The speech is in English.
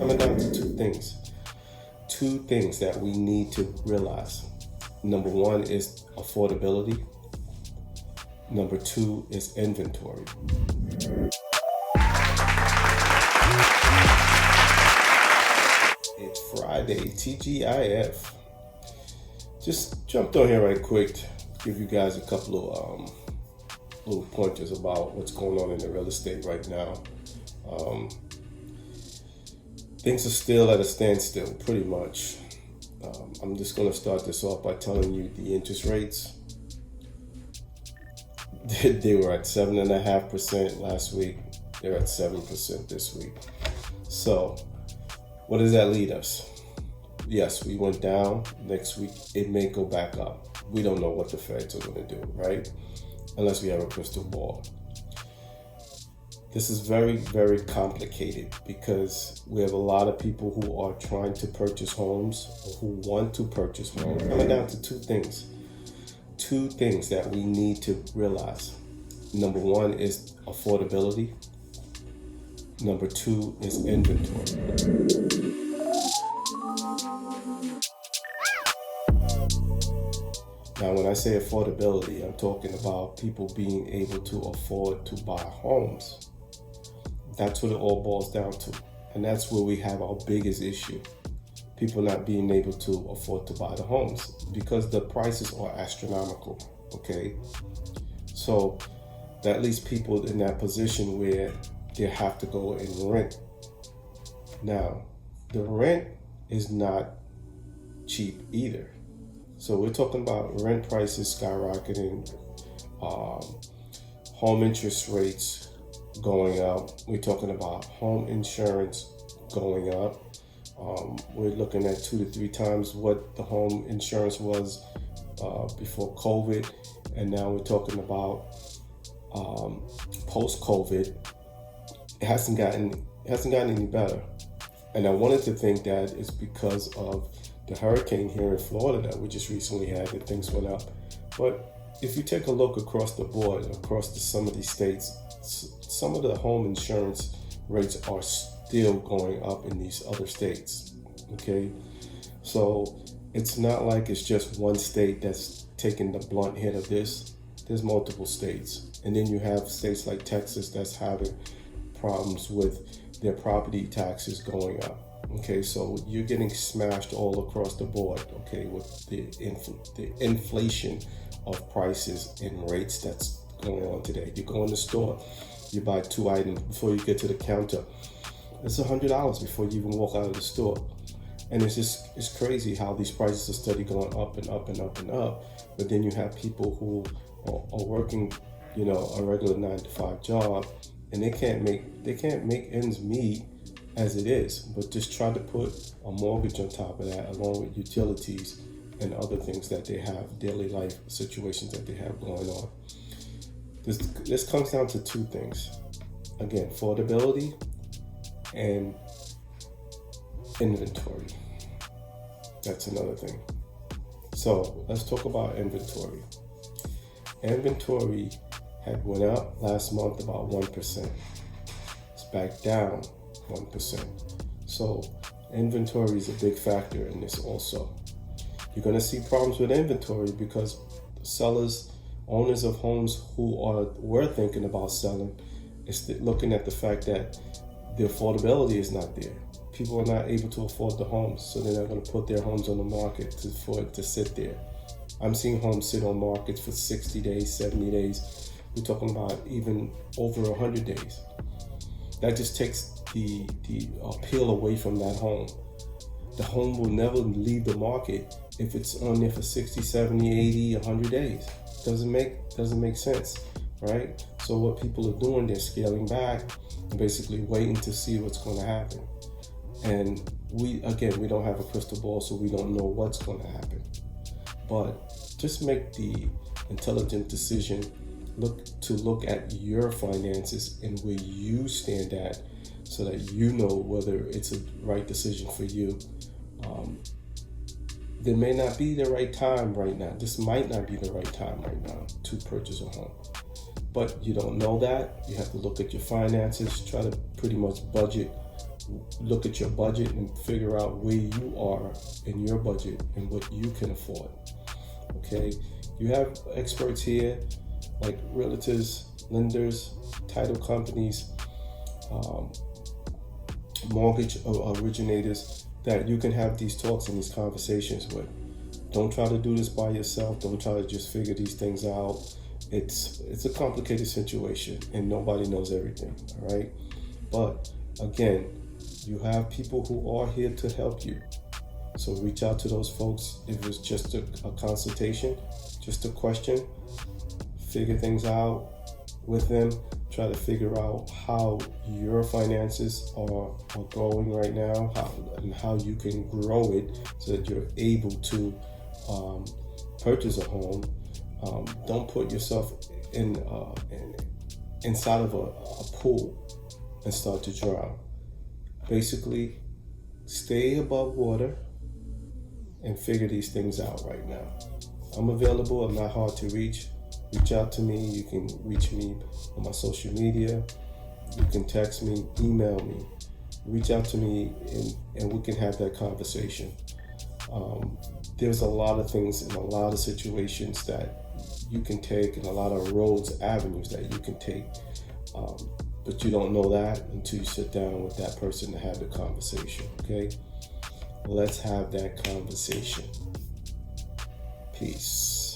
coming down to two things. Two things that we need to realize. Number one is affordability. Number two is inventory. It's Friday, TGIF. Just jumped on here right quick, give you guys a couple of little pointers about what's going on in the real estate right now. Things are still at a standstill, pretty much. I'm just going to start this off by telling you the interest rates. They were at 7.5% last week. They're at 7% this week. So, what does that lead us? Yes, we went down. Next week, it may go back up. We don't know what the Feds are going to do, right? Unless we have a crystal ball. This is very, very complicated because we have a lot of people who are trying to purchase homes or who want to purchase homes. Coming down to two things. Two things that we need to realize. Number one is affordability. Number two is inventory. Now, when I say affordability, I'm talking about people being able to afford to buy homes. That's what it all boils down to. And that's where we have our biggest issue. People not being able to afford to buy the homes because the prices are astronomical, okay? So that leaves people in that position where they have to go and rent. Now, the rent is not cheap either. So we're talking about rent prices skyrocketing, home interest rates going up. We're talking about home insurance going up. We're looking at 2 to 3 times what the home insurance was before COVID, and now we're talking about post-COVID. It hasn't gotten any better, and I wanted to think that it's because of the hurricane here in Florida that we just recently had, that things went up. But if you take a look across the board, some of these states, some of the home insurance rates are still going up in these other states, okay? So it's not like it's just one state that's taking the blunt hit of this. There's multiple states. And then you have states like Texas that's having problems with their property taxes going up. Okay, so you're getting smashed all across the board, okay, with the inflation of prices and rates that's going on today. You go in the store, you buy 2 items before you get to the counter. It's $100 before you even walk out of the store. And it's crazy how these prices are steady going up and up and up and up. But then you have people who are working, a regular 9-to-5 job, and they can't make ends meet as it is, but just try to put a mortgage on top of that, along with utilities and other things that they have, daily life situations that they have going on. This comes down to two things. Again, affordability and inventory. That's another thing. So let's talk about inventory. Inventory had went up last month about 1%. It's back down 1%. So inventory is a big factor in this also. You're going to see problems with inventory because sellers, owners of homes who were thinking about selling, is looking at the fact that the affordability is not there. People are not able to afford the homes, so they're not going to put their homes on the market for it to sit there. I'm seeing homes sit on markets for 60 days, 70 days. We're talking about even over 100 days. That just takes the appeal away from that home. The home will never leave the market if it's on there for 60, 70, 80, 100 days. Doesn't make sense, right? So what people are doing, they're scaling back and basically waiting to see what's going to happen. And we don't have a crystal ball, so we don't know what's going to happen. But just make the intelligent decision. Look at your finances and where you stand at, so that you know whether it's a right decision for you. There may not be the right time right now. This might not be the right time right now to purchase a home. But you don't know that. You have to look at your finances, try to pretty much budget look at your budget and figure out where you are in your budget and what you can afford. Okay, you have experts here like realtors, lenders, title companies, mortgage originators that you can have these talks and these conversations with. Don't try to do this by yourself. Don't try to just figure these things out. It's a complicated situation and nobody knows everything, all right? But again, you have people who are here to help you. So reach out to those folks. If it's just a consultation, just a question, figure things out with them. Try to figure out how your finances are going right now, how you can grow it so that you're able to purchase a home. Don't put yourself inside of a pool and start to drown. Basically, stay above water and figure these things out right now. I'm available. I'm not hard to reach. Reach out to me. You can reach me on my social media. You can text me, email me. Reach out to me and we can have that conversation. There's a lot of things and a lot of situations that you can take and a lot of roads, avenues that you can take. But you don't know that until you sit down with that person to have the conversation, okay? Let's have that conversation. Peace.